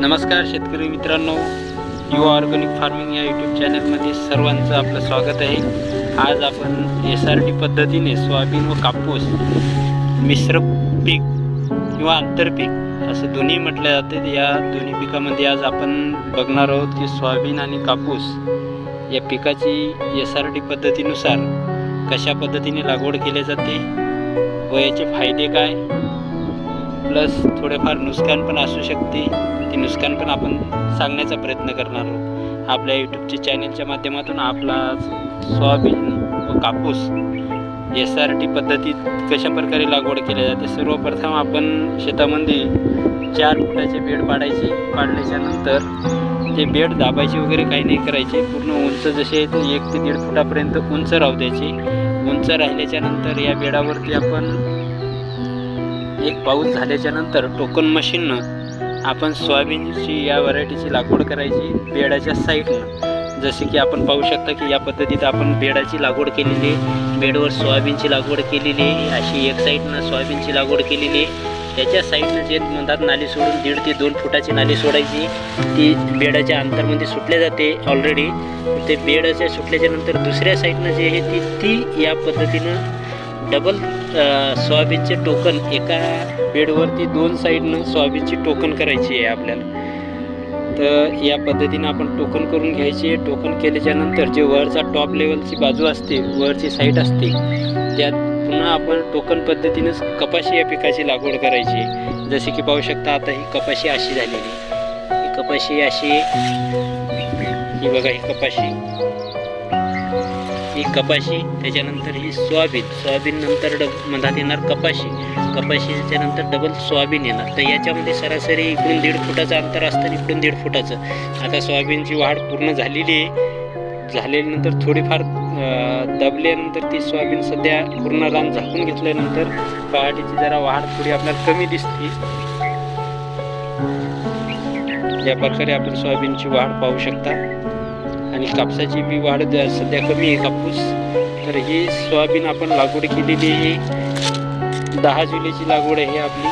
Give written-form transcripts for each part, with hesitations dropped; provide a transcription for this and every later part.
नमस्कार शेतकरी मित्रांनो, युवा ऑर्गॅनिक फार्मिंग या यूट्यूब चॅनलमध्ये सर्वांचं आपलं स्वागत आहे। आज आपण SRT पद्धतीने सोयाबीन व कापूस मिश्र पीक किंवा आंतरपीक असं दोन्ही म्हटले जाते। या दोन्ही पिकामध्ये आज आपण बघणार आहोत की सोयाबीन आणि कापूस या पिकाची SRT पद्धतीनुसार कशा पद्धतीने लागवड केली जाते व याचे फायदे काय, प्लस थोडेफार नुकसान पण असू शकते, ते नुकसान पण आपण सांगण्याचा प्रयत्न करणार आहोत। आपल्या यूट्यूबच्या चॅनलच्या माध्यमातून आपला सोयाबीन व कापूस SRT पद्धतीत कशा प्रकारे लागवड केली जाते। सर्वप्रथम आपण शेतामध्ये 4 फुटाचे बेड पाडल्याच्या नंतर ते बेड दाबायचे वगैरे काही नाही करायचे। पूर्ण उंच जसे 1 ते 1.5 फुटापर्यंत उंच राहू द्यायचे। उंच राहिल्याच्या नंतर या बेडावरती आपण एक पाऊस झाल्याच्या नंतर टोकन मशीननं आपण सोयाबीनची या व्हरायटीची लागवड करायची बेडाच्या साईडनं। जसे की आपण पाहू शकता की या पद्धतीत आपण बेडाची लागवड केलेली आहे, बेडवर सोयाबीनची लागवड केलेली आहे। अशी एक साईडनं सोयाबीनची लागवड केलेली आहे, त्याच्या साईडनं जे मधात नाली सोडून 1.5 ते 2 फुटाची नाली सोडायची, ती बेडाच्या अंतरमध्ये सुटल्या जाते ऑलरेडी। ते बेडाच्या सुटल्याच्या नंतर दुसऱ्या साईडनं जे आहे ती या पद्धतीनं डबल सोयाबीनचे टोकन एका बेडवरती 2 साईडनं सोयाबीनची टोकन करायची आहे आपल्याला। तर या पद्धतीनं आपण टोकन करून घ्यायची। टोकन केल्याच्या नंतर जे वरचा टॉप लेवलची बाजू असते, वरची साईड असते, त्यात पुन्हा आपण टोकन पद्धतीनं कपाशी या पिकाची लागवड करायची। जसे की पाहू शकता आता ही कपाशी अशी झालेली, ही कपाशी अशी, ही बघा ही कपाशी, त्याच्यानंतर ही सोयाबीन नंतर मधात येणार कपाशीच्या नंतर डबल सोयाबीन येणार। तर याच्यामध्ये सरासरी इकडून 1.5 फुटाचं अंतर असतं, इकडून 1.5 फुटाचं। आता सोयाबीनची वाढ पूर्ण झालेली आहे, झाल्यानंतर थोडीफार दबल्यानंतर ती सोयाबीन सध्या पूर्ण रान झाकून घेतल्यानंतर पहाटेची जरा वाढ थोडी आपल्याला कमी दिसते। या प्रकारे आपण सोयाबीनची वाढ पाहू शकता आणि कापसाची बी वाढ सध्या कमी आहे कापूस। तर ही सोयाबीन आपण लागवड केलेली आहे 10 जुलैची लागवड आहे आपली,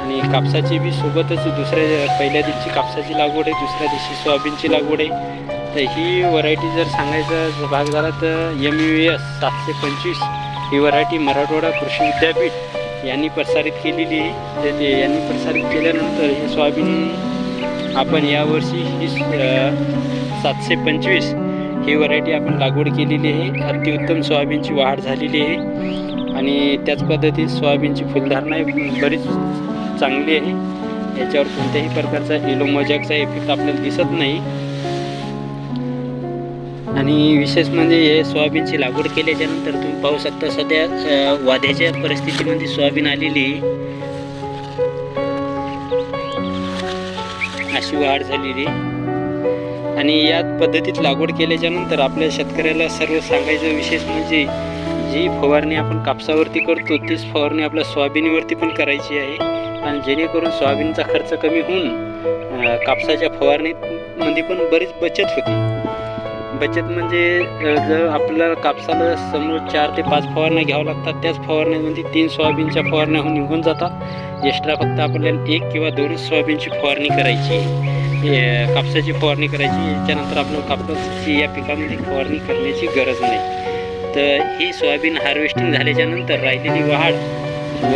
आणि कापसाची बी सोबतच पहिल्या दिवशी कापसाची लागवड आहे, दुसऱ्या दिवशी सोयाबीनची लागवड आहे। तर ही व्हरायटी जर सांगायचा भाग झाला तर MUS 725 ही व्हरायटी मराठवाडा कृषी विद्यापीठ यांनी प्रसारित केलेली आहे। तर ते यांनी प्रसारित केल्यानंतर ही सोयाबीन आपण यावर्षी ही 725 ही व्हरायटी आपण लागवड केलेली आहे। अतिउत्तम सोयाबीनची वाढ झालेली आहे आणि त्याच पद्धतीत सोयाबीनची फुलधारणा बरीच चांगली आहे। याच्यावर कोणत्याही प्रकारचा येलो मोजॅकचा इफेक्ट आपल्याला दिसत नाही। आणि विशेष म्हणजे हे सोयाबीनची लागवड केल्याच्या नंतर तुम्ही पाहू शकता सध्या वाद्याच्या परिस्थितीमध्ये सोयाबीन आलेली अशी वाढ झालेली। आणि या पद्धतीत लागवड केल्याच्या नंतर आपल्या शेतकऱ्याला सर्व सांगायचं विशेष म्हणजे जी फवारणी आपण कापसावरती करतो तीच फवारणी आपल्या सोयाबीनवरती पण करायची आहे, आणि जेणेकरून सोयाबीनचा खर्च कमी होऊन कापसाच्या फवारणीमध्ये पण बरीच बचत होती। बचत म्हणजे जर आपल्याला कापसाला समोर 4 ते 5 फवारण्या घ्याव्या लागतात, त्याच फवारण्यामध्ये 3 सोयाबीनच्या फवारण्या निघून जातात। एक्स्ट्रा फक्त आपल्याला 1 किंवा 2 सोयाबीनची फवारणी करायची, कापसाची फवारणी करायची। याच्यानंतर आपल्याला कापसाची या पिकामध्ये फवारणी करण्याची गरज नाही। तर ही सोयाबीन हार्वेस्टिंग झाल्याच्या नंतर राहिलेली वाढ व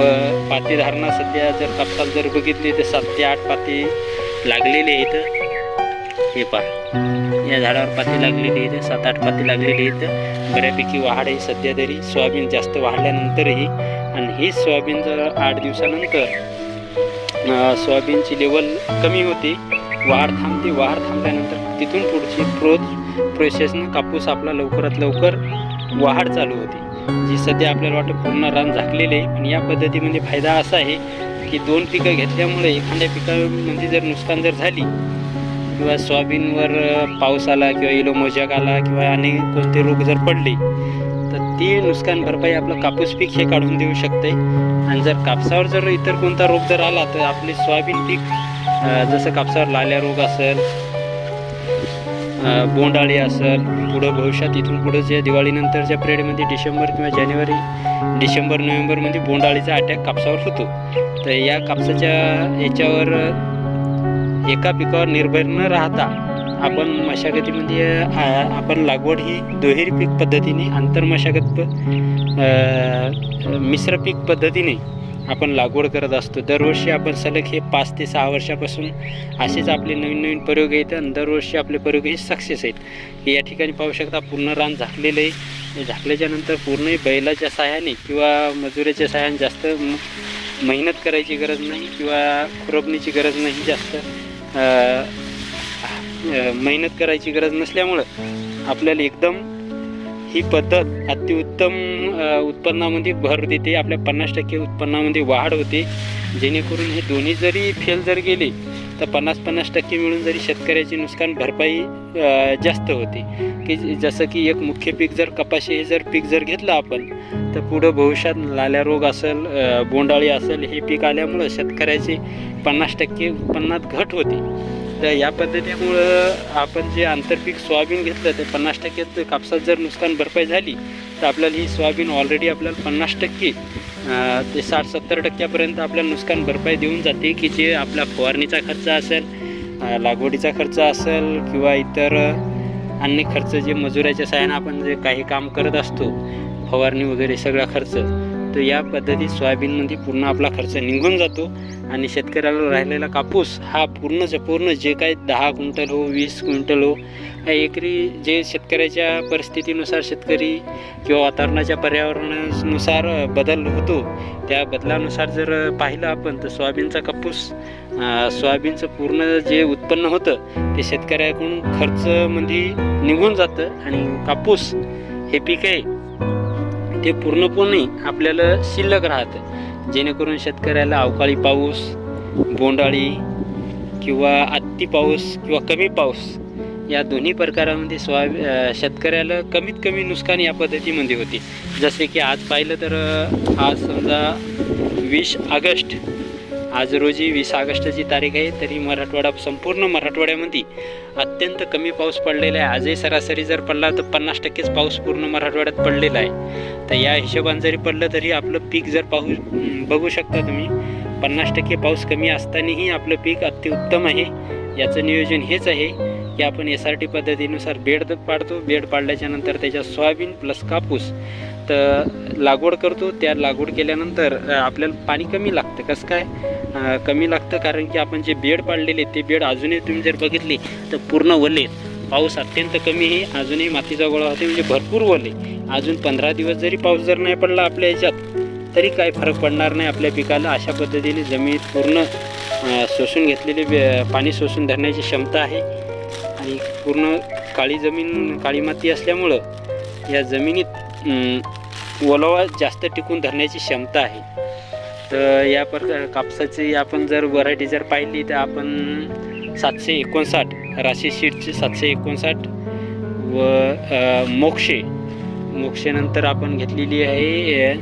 पाती धारणा सध्या जर कापसाला जर बघितली तर 7 ते 8 पाती लागलेली आहेत। हे पहा, या झाडावर पाती लागलेली आहे, 7-8 पाती लागलेली आहेत। बऱ्यापैकी वाढ आहे सध्या तरी सोयाबीन जास्त वाढल्यानंतरही। आणि ही सोयाबीन जर 8 दिवसानंतर सोयाबीनची लेवल कमी होते, वाढ थांबते, वाढ थांबल्यानंतर तिथून पुढची प्रोसेसनं कापूस आपला लवकरात लवकर वाढ चालू होते, जी सध्या आपल्याला वाटतं पूर्ण रान झाकलेले आहे। आणि या पद्धतीमध्ये फायदा असा आहे की 2 पिकं घेतल्यामुळे एखाद्या पिकामध्ये जर नुकसान जर झाली किंवा सोयाबीनवर पाऊस आला किंवा येलो मोजॅक आला किंवा अनेक कोणते रोग जर पडले तर ती नुकसान भरपाई आपलं कापूस पीक हे काढून देऊ शकते। आणि जर कापसावर जर इतर कोणता रोग जर आला तर आपले सोयाबीन पीक जसं कापसावर लाल्या रोग असेल, बोंडाळी असेल, पुढं भविष्यात इथून पुढं जे दिवाळीनंतरच्या पिरियडमध्ये डिसेंबर किंवा डिसेंबर-नोव्हेंबरमध्ये बोंडाळीचा अटॅक कापसावर होतो। तर या कापसाच्या याच्यावर एका पिकावर निर्भर न राहता आपण मशागतीमध्ये आपण लागवड ही दुहेरी पीक पद्धतीने, आंतर मशागत मिश्र पीक पद्धतीने आपण लागवड करत असतो. दरवर्षी आपण सलग हे 5 ते 6 वर्षापासून असेच आपले नवीन नवीन प्रयोग आहेत आणि दरवर्षी आपले प्रयोग हे सक्सेस आहेत. या ठिकाणी पाहू शकता पूर्ण रान झाकलेलं आहे. झाकल्याच्या नंतर पूर्ण बैलाच्या सहाय्याने किंवा मजुराच्या सहाय्याने जास्त मेहनत करायची गरज नाही किंवा खुरपणीची गरज नाही. जास्त मेहनत करायची गरज नसल्यामुळं आपल्याला एकदम ही पद्धत अतिउत्तम उत्पन्नामध्ये भर देते. आपल्या 50% उत्पन्नामध्ये वाढ होते. जेणेकरून हे दोन्ही जरी फेल जर गेले तर 50-50% मिळून जरी शेतकऱ्याची नुकसान भरपाई जास्त होते. की जसं की एक मुख्य पीक जर कपाशी हे जर पीक जर घेतलं आपण तर पुढं भविष्यात लाल्या रोग असेल, बोंडाळी असेल, हे पीक आल्यामुळं शेतकऱ्याचे 50% उत्पन्नात घट होते. तर या पद्धतीमुळं आपण जे आंतरपीक सोयाबीन घेतलं तर 50% कापसात जर नुकसान भरपाई झाली तर आपल्याला ही सोयाबीन ऑलरेडी आपल्याला 50% ते 60-70% आपल्याला नुकसान भरपाई देऊन जाते. की जे आपला फवारणीचा खर्च असेल, लागवडीचा खर्च असेल किंवा इतर अन्य खर्च जे मजुराच्या सहाय्याने आपण जे काही काम करत असतो, फवारणी वगैरे सगळा खर्च, तर या पद्धतीत सोयाबीनमध्ये पूर्ण आपला खर्च निघून जातो. आणि शेतकऱ्याला राहिलेला कापूस हा पूर्णच्या पूर्ण जे काही 10 क्विंटल हो, 20 क्विंटल हो, एकरी जे शेतकऱ्याच्या परिस्थितीनुसार शेतकरी किंवा वातावरणाच्या पर्यावरणानुसार बदल होतो, त्या बदलानुसार जर पाहिलं आपण तर सोयाबीनचा कापूस, सोयाबीनचं पूर्ण जे उत्पन्न होतं ते शेतकऱ्याकडून खर्चमध्ये निघून जातं. आणि कापूस हे पीक आहे ते पूर्णपणे आपल्याला शिल्लक राहतं. जेणेकरून शेतकऱ्याला अवकाळी पाऊस, बोंडाळी किंवा अति पाऊस किंवा कमी पाऊस या दोन्ही प्रकारामध्ये शेतकऱ्याला कमीत कमी नुकसान या पद्धतीमध्ये होते. जसे की आज पाहिलं तर आज समजा 20 ऑगस्ट, आज रोजी 20 ऑगस्टची तारीख आहे, तरी मराठवाडा, संपूर्ण मराठवाड्यामध्ये अत्यंत कमी पाऊस पडलेला आहे. आजही सरासरी जर पडला तर 50%च पाऊस पूर्ण मराठवाड्यात पडलेला आहे. तर या हिशोबाने जरी पडलं तरी आपलं पीक जर बघू शकता तुम्ही, 50% पाऊस कमी असतानाही आपलं पीक अतिउत्तम आहे. याचं नियोजन हेच आहे की आपण SRT पद्धतीनुसार बेड पाडतो. बेड पाडल्याच्या नंतर त्याच्यात सोयाबीन प्लस कापूस तर लागवड करतो. त्या लागवड केल्यानंतर आपल्याला पाणी कमी लागतं. कसं काय कमी लागतं? कारण की आपण जे बेड पाडलेले ते बेड अजूनही तुम्ही जर बघितले तर पूर्ण ओले, पाऊस अत्यंत कमी आहे, अजूनही मातीचा गोळा होते, म्हणजे भरपूर ओले. अजून 15 दिवस जरी पाऊस जर नाही पडला आपल्या ह्याच्यात तरी काही फरक पडणार नाही आपल्या पिकाला. अशा पद्धतीने जमिनीत पूर्ण शोषून घेतलेले पाणी शोषून धरण्याची क्षमता आहे. आणि पूर्ण काळी जमीन, काळी माती असल्यामुळं या जमिनीत ओलावा जास्त टिकून धरण्याची क्षमता आहे. तर या कापसाची आपण जर व्हरायटी जर पाहिली तर आपण 759 राशी सीडची 759 व मोक्षेनंतर आपण घेतलेली आहे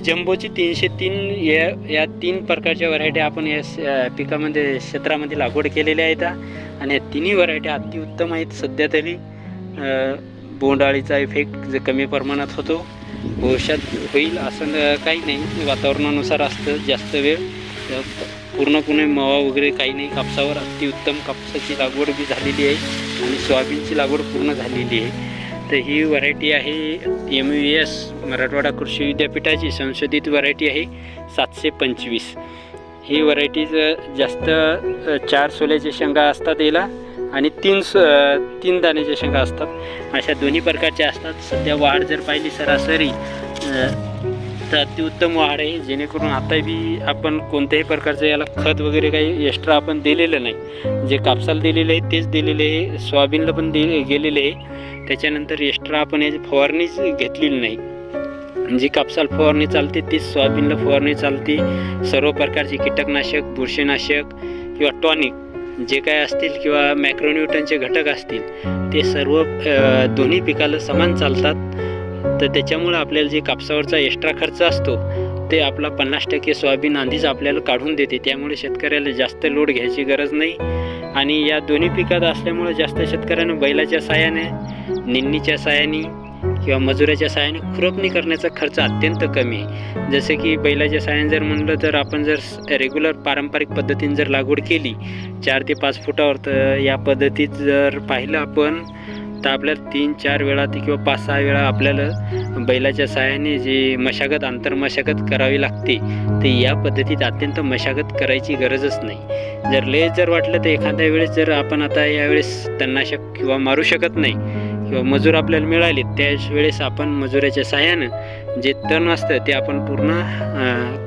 जम्बोची 303. या 3 प्रकारच्या व्हरायटी आपण या पिकामध्ये, क्षेत्रामध्ये लागवड केलेल्या आहेत. आणि या तिन्ही व्हरायटी अतिउत्तम आहेत. सध्या तरी बोंडाळीचा इफेक्ट जे कमी प्रमाणात होतो, भविष्यात होईल असं काही नाही, वातावरणानुसार असतं. जास्त वेळ पूर्णपणे मावा वगैरे काही नाही कापसावर. अतिउत्तम कापसाची लागवड बी झालेली आहे आणि सोयाबीनची लागवड पूर्ण झालेली आहे. तर ही व्हरायटी आहे MVS मराठवाडा कृषी विद्यापीठाची संशोधित व्हरायटी आहे 725. ही व्हरायटीज जास्त 4 सोल्याच्या शेंगा असतात याला आणि 3 दाण्याच्या शेंगा असतात. अशा दोन्ही प्रकारच्या असतात. सध्या वाढ जर पाहिली सरासरी तर अतिउत्तम वाढ आहे. जेणेकरून आता बी आपण कोणत्याही प्रकारचं याला खत वगैरे काही एक्स्ट्रा आपण दिलेलं नाही. जे कापसाला दिलेलं आहे तेच दिलेले आहे, सोयाबीनला पण गेलेले आहे. त्याच्यानंतर एक्स्ट्रा आपण याची फवारणीच घेतलेली नाही. जी कापसाला फवारणी चालते तीच सोयाबीनला फवारणी चालते. सर्व प्रकारचे कीटकनाशक, बुरशीनाशक किंवा टॉनिक जे काय असतील किंवा मॅक्रोन्यूट्रनचे घटक असतील ते सर्व दोन्ही पिकाला समान चालतात. तर त्याच्यामुळं आपल्याला जे कापसावरचा एक्स्ट्रा खर्च असतो ते आपला 50% सोयाबीन आधीच आपल्याला काढून देते. त्यामुळे शेतकऱ्याला जास्त लोड घ्यायची गरज नाही. आणि या दोन्ही पिकात असल्यामुळे जास्त शेतकऱ्यांना बैलाच्या साहाय्याने, निंदीच्या साहाय्याने किंवा मजुराच्या सहाय्याने खुरपणी करण्याचा खर्च अत्यंत कमी आहे. जसे की बैलाच्या सहाय्याने जर म्हणलं तर आपण जर रेग्युलर पारंपरिक पद्धतीने जर लागवड केली 4 ते 5 फुटावर, तर या पद्धतीत जर पाहिलं आपण तर आपल्याला 3-4 वेळा किंवा 5-6 वेळा आपल्याला बैलाच्या सहाय्याने जी मशागत आंतरमशागत करावी लागते, तर या पद्धतीत अत्यंत मशागत करायची गरजच नाही. जर वाटलं तर एखाद्या वेळेस जर आपण आता यावेळेस तणनाशक किंवा मारू शकत नाही किंवा मजूर आपल्याला मिळाले, त्याच वेळेस आपण मजुराच्या सहाय्यानं जे तण असतं ते आपण पूर्ण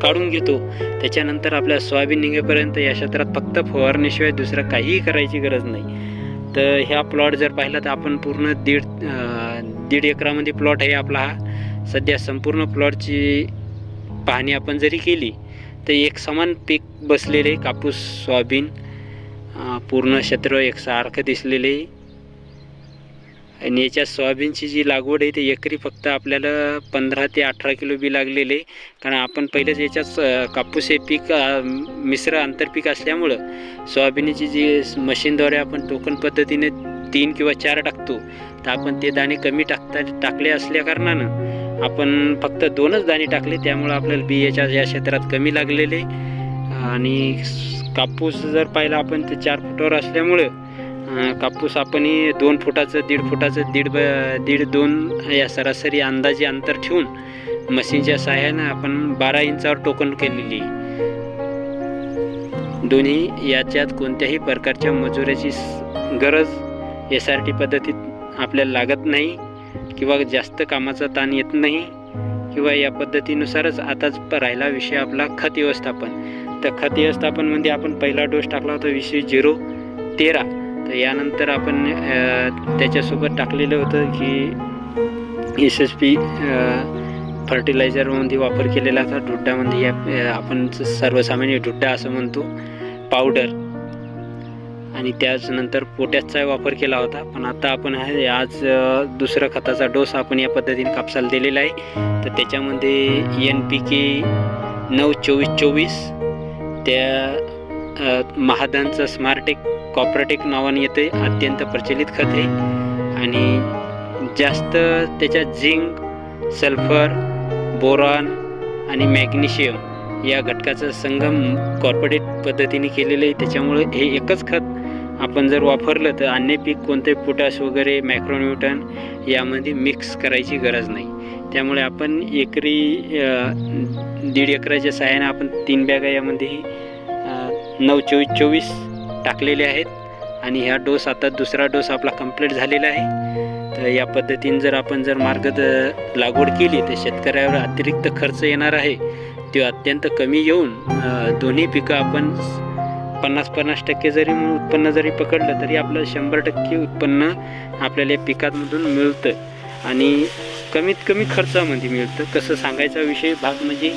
काढून घेतो. त्याच्यानंतर आपल्या सोयाबीन निघेपर्यंत या क्षेत्रात फक्त फवारणीशिवाय दुसरं काहीही करायची गरज नाही. तर ह्या प्लॉट जर पाहिला तर आपण पूर्ण दीड एकरामध्ये प्लॉट आहे आपला हा. सध्या संपूर्ण प्लॉटची पाहणी आपण जरी केली तर एक समान पीक बसलेले कापूस सोयाबीन पूर्ण क्षेत्र एकसारखं दिसलेले. आणि याच्या सोयाबीनची जी लागवड आहे ते एकरी फक्त आपल्याला 15 ते 18 किलो बी लागलेले, कारण आपण पहिलेच याच्यात कापूस हे पीक मिश्र आंतरपीक असल्यामुळं सोयाबीनची जी मशीनद्वारे आपण टोकन पद्धतीने 3 किंवा 4 टाकतो, तर आपण ते दाणे कमी टाकले असल्या कारणानं आपण फक्त 2च दाणे टाकले, त्यामुळं आपल्याला बी या क्षेत्रात कमी लागलेले. आणि कापूस जर पाहिला आपण ते 4 फुटावर असल्यामुळं कापूस आपण 2 फुटाचं 1.5 फुटाचं 1.5-2 या सरासरी अंदाजे अंतर ठेवून मशीनच्या सहाय्यानं आपण 12 इंचावर टोकन केलेली. दोन्ही याच्यात कोणत्याही प्रकारच्या मजुराची गरज SRT पद्धतीत आपल्याला लागत नाही किंवा जास्त कामाचा ताण येत नाही. किंवा या पद्धतीनुसारच आताच राहिला विषय आपला खत व्यवस्थापन. तर खत व्यवस्थापनमध्ये आपण पहिला डोस टाकला होता 20-0-13. तर यानंतर आपण त्याच्यासोबत टाकलेलं होतं की SSP फर्टिलायझरमध्ये वापर केलेला होता. डुड्डामध्ये आपण सर्वसामान्य डुड्डा असं म्हणतो पावडर, आणि त्याचनंतर पोटॅशचा वापर केला होता. पण आता आपण आज दुसरा खताचा डोस आपण या पद्धतीने कापसाला दिलेला आहे. तर त्याच्यामध्ये NPK 9-24-24 त्या महादानचं स्मार्टेक कॉपराटेक नावाने येते, अत्यंत प्रचलित खत आहे. आणि जास्त त्याच्यात झिंक, सल्फर, बोरॉन आणि मॅग्नेशियम या घटकाचं संगम कॉर्पोरेट पद्धतीने केलेलं आहे. त्याच्यामुळे हे एकच खत आपण जर वापरलं तर अन्य पीक कोणते पोटॅश वगैरे मॅक्रोन्यूटन यामध्ये मिक्स करायची गरज नाही. त्यामुळे आपण एकरी 1.5 एकराच्या सहाय्याने आपण 3 बॅगा यामध्ये 9-24-24 टाकलेले आहेत. आणि ह्या डोस आता दुसरा डोस आपला कंप्लीट झालेला आहे. तर या पद्धतीने जर आपण लागवड केली तर शेतकऱ्यावर अतिरिक्त खर्च येणार आहे तो अत्यंत कमी येऊन दोन्ही पिकं आपण 50-50% जरी उत्पन्न जरी पकडलं तरी आपलं 100% उत्पन्न आपल्याला पिकांमधून मिळतं आणि कमीत कमी खर्चामध्ये मिळतं. कसं सांगायचा विषय भाग म्हणजे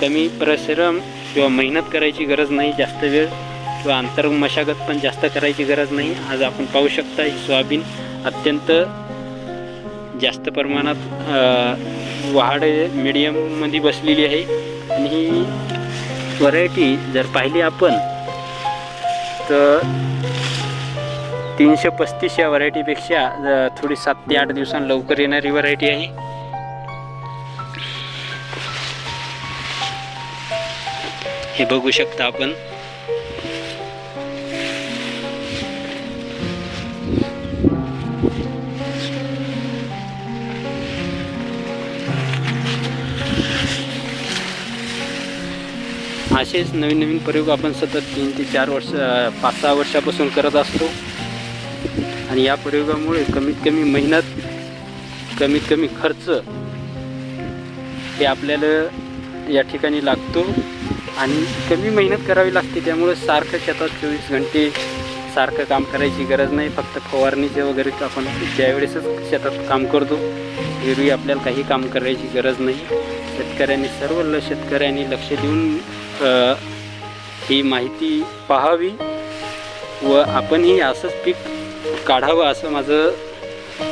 कमी परिश्रम किंवा मेहनत करायची गरज नाही, जास्त वेळ किंवा आंतर मशागत पण जास्त करायची गरज नाही. आज आपण पाहू शकता ही सोयाबीन अत्यंत जास्त प्रमाणात वाढ मीडियममध्ये बसलेली आहे. आणि ही व्हरायटी जर पाहिली आपण तर 335 या व्हरायटीपेक्षा थोडी 7 ते 8 दिवसांनी लवकर येणारी व्हरायटी आहे. हे बघू शकता आपण. असेच नवीन नवीन प्रयोग आपण सतत 3 ते 4 वर्ष 5-6 वर्षापासून करत असतो. आणि या प्रयोगामुळे कमीत कमी मेहनत, कमीत कमी खर्च हे आपल्याला या ठिकाणी लागतो आणि कमी मेहनत करावी लागते. त्यामुळे सारखं शेतात 24 घंटे सारखं काम करायची गरज नाही. फक्त फवारणीचे वगैरे आपण ज्यावेळेसच शेतात काम करतो, एरवी आपल्याला काही काम करायची गरज नाही. शेतकऱ्यांनी लक्ष देऊन ही माहिती पाहावी व आपणही असंच पीक काढावं असं माझं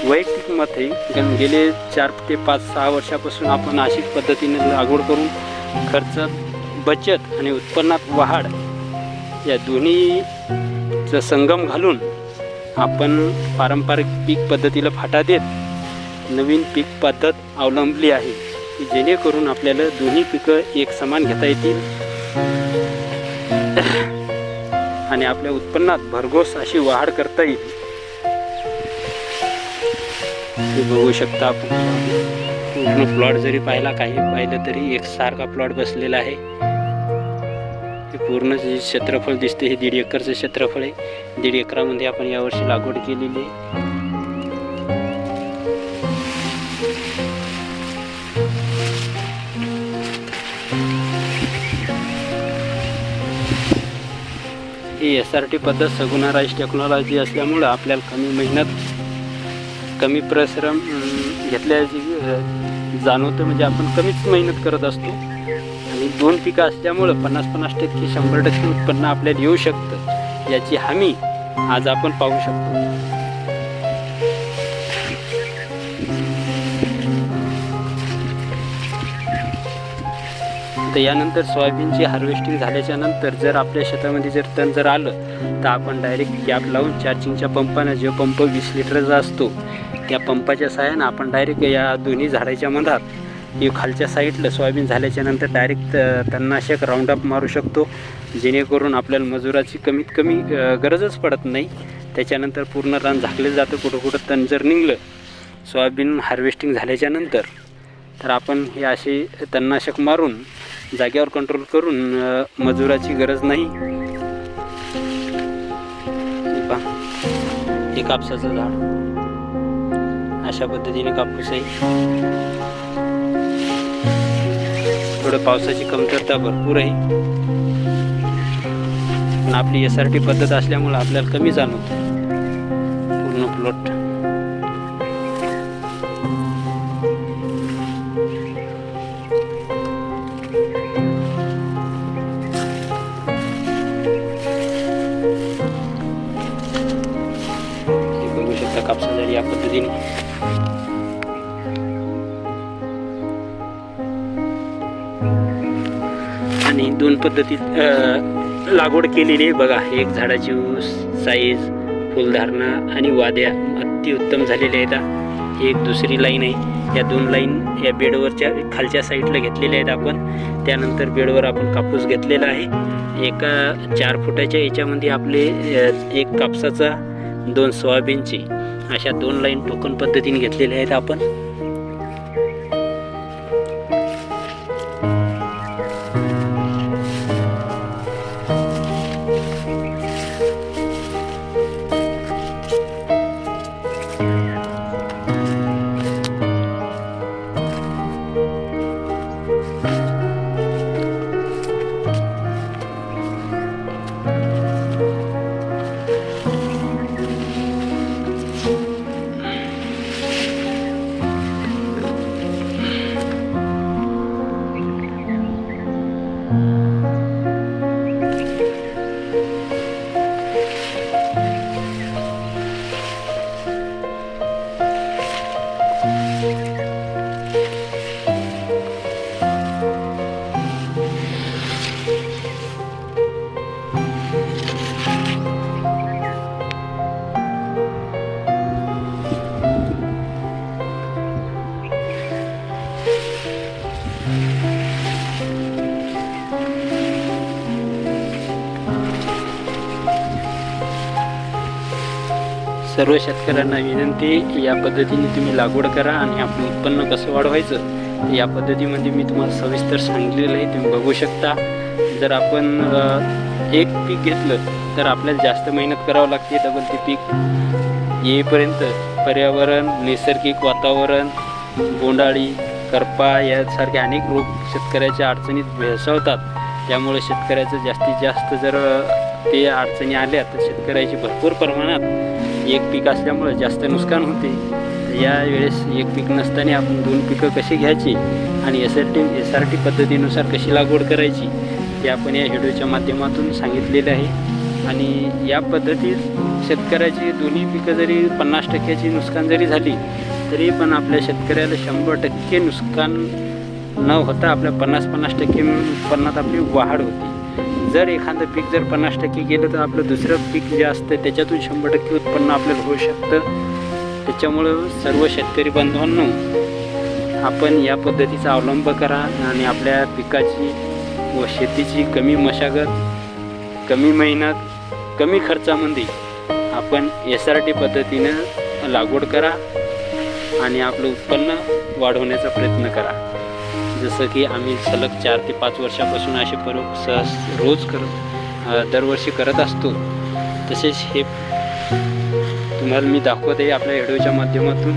वैयक्तिक मत आहे. कारण गेले 4 ते 5-6 वर्षापासून आपण अशीच पद्धतीने लागवड करून खर्च बचत आणि उत्पन्नात वाढ या दोन्हीचा संगम घालून आपण पारंपरिक पीक पद्धतीला फाटा देत नवीन पीक पद्धत अवलंबली आहे की जेणेकरून आपल्याला दोन्ही पिकं एक समान घेता येतील आणि आपल्या उत्पन्नात भरघोस अशी वाढ करता येईल. हे बघू शकता आपण पूर्ण प्लॉट जरी पाहिलं तरी एकसारखा प्लॉट बसलेला आहे. हे पूर्ण जे क्षेत्रफळ दिसते हे 1.5 एकरचं क्षेत्रफळ आहे. 1.5 एकरामध्ये आपण यावर्षी लागवड केलेली आहे. ही SRT पद्धत सगुणा राईस टेक्नॉलॉजी असल्यामुळं आपल्याला कमी मेहनत कमी परिश्रम घेतल्याची जाणवतं. म्हणजे आपण कमीच मेहनत करत असतो आणि 2 पिकं असल्यामुळं 50-50% 100% उत्पन्न आपल्याला येऊ शकतं याची हमी आज आपण पाहू शकतो. तर यानंतर सोयाबीनची हार्वेस्टिंग झाल्याच्या नंतर जर आपल्या शेतामध्ये जर तण जर आलं तर आपण डायरेक्ट कॅप लावून चार्जिंगच्या पंपानं जो पंप 20 लिटरचा असतो त्या पंपाच्या सहाय्यानं आपण डायरेक्ट या दोन्ही झाडाच्या मधात हे खालच्या साईडला सोयाबीन झाल्याच्या नंतर डायरेक्ट तणनाशक राऊंडअप मारू शकतो जेणेकरून आपल्याला मजुराची कमीत कमी गरजच पडत नाही. त्याच्यानंतर पूर्ण रान झाकलं जातं. कुठं तण जर निघलं सोयाबीन हार्वेस्टिंग झाल्याच्या नंतर तर आपण हे असे तणनाशक मारून जागेवर कंट्रोल करून मजुराची गरज नाही. हे कापसाचं झाड अशा पद्धतीने कापूस आहे. थोडं पावसाची कमतरता भरपूर आहे पण आपली SRT पद्धत असल्यामुळे आपल्याला कमी जाणवतं पूर्ण प्लॉट. बघू शकता कापसा झाडी या पद्धतीने आणि 2 पद्धतीत लागवड केलेली आहे. बघा एक झाडाची साईज फुलधारणा आणि वाद्या अतिउत्तम झालेल्या आहेत. ही एक दुसरी लाईन आहे. या 2 लाईन या बेडवरच्या खालच्या साईडला घेतलेल्या आहेत आपण. त्यानंतर बेडवर आपण कापूस घेतलेला आहे. एका 4 फुटाच्या याच्यामध्ये आपले एक कापसाचा 2 सोयाबीनची अशा 2 लाईन टोकन पद्धतीने घेतलेल्या आहेत आपण. सर्व शेतकऱ्यांना विनंती या पद्धतीने तुम्ही लागवड करा आणि आपलं उत्पन्न कसं वाढवायचं या पद्धतीमध्ये मी तुम्हाला सविस्तर सांगितलेलं आहे. तुम्ही बघू शकता. जर आपण एक पीक घेतलं तर आपल्याला जास्त मेहनत करावं लागते. डबल ते पीक येईपर्यंत पर्यावरण, नैसर्गिक वातावरण, बोंडाळी, करपा यासारखे अनेक रोग शेतकऱ्याच्या अडचणीत भेडसावतात. त्यामुळे शेतकऱ्याचं जास्तीत जास्त जर ते अडचणी आल्या तर शेतकऱ्याची भरपूर प्रमाणात एक पीक असल्यामुळे जास्त नुकसान होते. यावेळेस एक पीक नसताना आपण 2 पिकं कशी घ्यायची आणि SRT पद्धतीनुसार कशी लागवड करायची हे आपण या व्हिडिओच्या माध्यमातून सांगितलेलं आहे. आणि या पद्धतीत शेतकऱ्याची दोन्ही पिकं जरी 50%ची नुकसान जरी झाली तरी पण आपल्या शेतकऱ्याला 100% नुकसान न होता आपल्या 50% उत्पन्नात आपली वाढ होती. जर एखादं पीक जर 50% गेलं तर आपलं दुसरं पीक जे असतं त्याच्यातून 100% उत्पन्न आपल्याला होऊ शकतं. त्याच्यामुळं सर्व शेतकरी बांधवांनो, आपण या पद्धतीचा अवलंब करा आणि आपल्या पिकाची व शेतीची कमी मशागत, कमी मेहनत, कमी खर्चामध्ये आपण SRT पद्धतीनं लागवड करा आणि आपलं उत्पन्न वाढवण्याचा प्रयत्न करा. जसं की आम्ही सलग 4 ते 5 वर्षापासून असे प्रयोग रोज दरवर्षी करत असतो. तसेच हे तुम्हाला मी दाखवत आहे आपल्या व्हिडिओच्या माध्यमातून,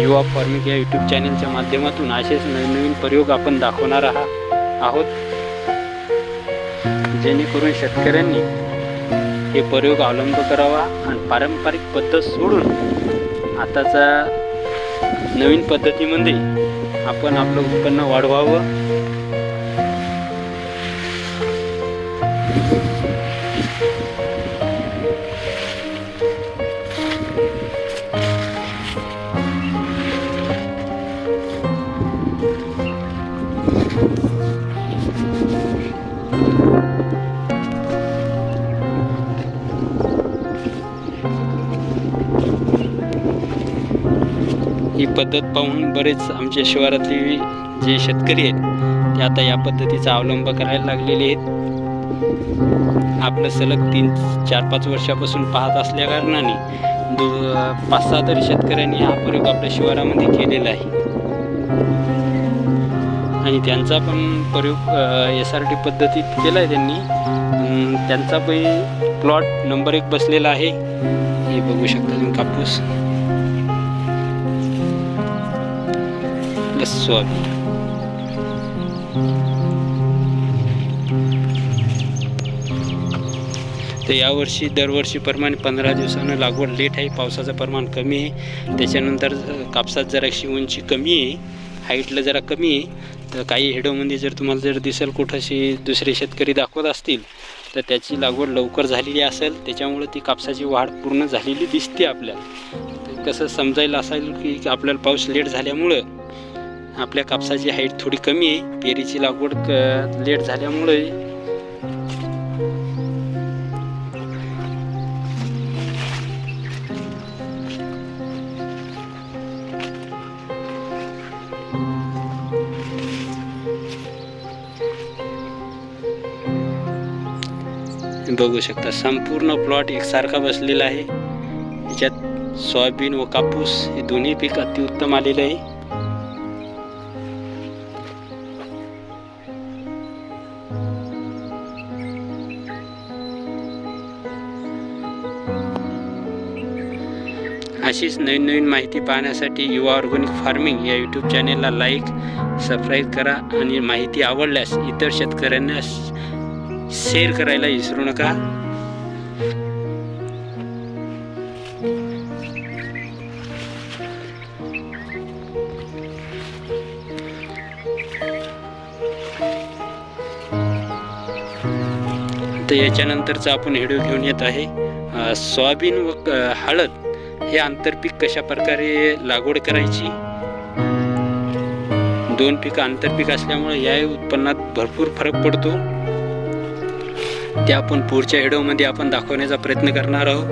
युवा फार्मिंग या यूट्यूब चॅनलच्या माध्यमातून असेच नवीन प्रयोग आपण दाखवणार आहोत, जेणेकरून शेतकऱ्यांनी हे प्रयोग अवलंब करावा आणि पारंपरिक पद्धत सोडून आताचा नवीन पद्धतीमध्ये आपण आपलं उत्पन्न वाढवावं. ही पद्धत पाहून बरेच आमच्या शिवारातले जे शेतकरी आहेत ते आता या पद्धतीचा अवलंब करायला लागलेले आहेत. आपलं सलग 3-4-5 वर्षापासून पाहत असल्या कारणाने 5-6 तरी शेतकऱ्यांनी हा प्रयोग आपल्या शिवारामध्ये केलेला आहे आणि त्यांचा पण प्रयोग SRT पद्धतीत केला आहे त्यांनी. त्यांचा पण प्लॉट नंबर 1 बसलेला आहे. हे बघू शकता तुम्ही, कापूस प्लस सोयाबीन. तर यावर्षी दरवर्षीप्रमाणे 15 दिवसानं लागवड लेट आहे. पावसाचं प्रमाण कमी आहे. त्याच्यानंतर कापसात जराशी उंची कमी आहे, हाईटला जरा कमी आहे. तर काही हेडोमध्ये जर तुम्हाला जर दिसेल कुठंशी दुसरे शेतकरी दाखवत असतील तर त्याची लागवड लवकर झालेली असेल, त्याच्यामुळे ती कापसाची वाढ पूर्ण झालेली दिसते आपल्याला. तर कसं समजायला असेल की आपल्याला पाऊस लेट झाल्यामुळं आपल्या कापसाची हाईट थोडी कमी आहे. पेरीची लागवड लेट झाल्यामुळे बघू शकता संपूर्ण प्लॉट एकसारखा बसलेला आहे. याच्यात सोयाबीन व कापूस हे दोन्ही पीक अतिउत्तम आलेले आहे. अशीच नवीन माहिती पाहण्यासाठी युवा ऑर्गॅनिक फार्मिंग या यूट्यूब चॅनेलला लाईक, सबस्क्राईब करा आणि माहिती आवडल्यास इतर शेतकऱ्यांना शेअर करायला विसरू नका. तर याच्यानंतरचा आपण व्हिडिओ घेऊन येत आहे सोयाबीन व हळद हे आंतरपीक कशा प्रकारे लागवड करायची. 2 पिकं आंतरपीक असल्यामुळे या उत्पन्नात भरपूर फरक पडतो. ते आपण पुढच्या व्हिडिओमध्ये आपण दाखवण्याचा प्रयत्न करणार आहोत.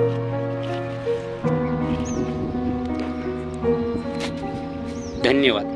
धन्यवाद.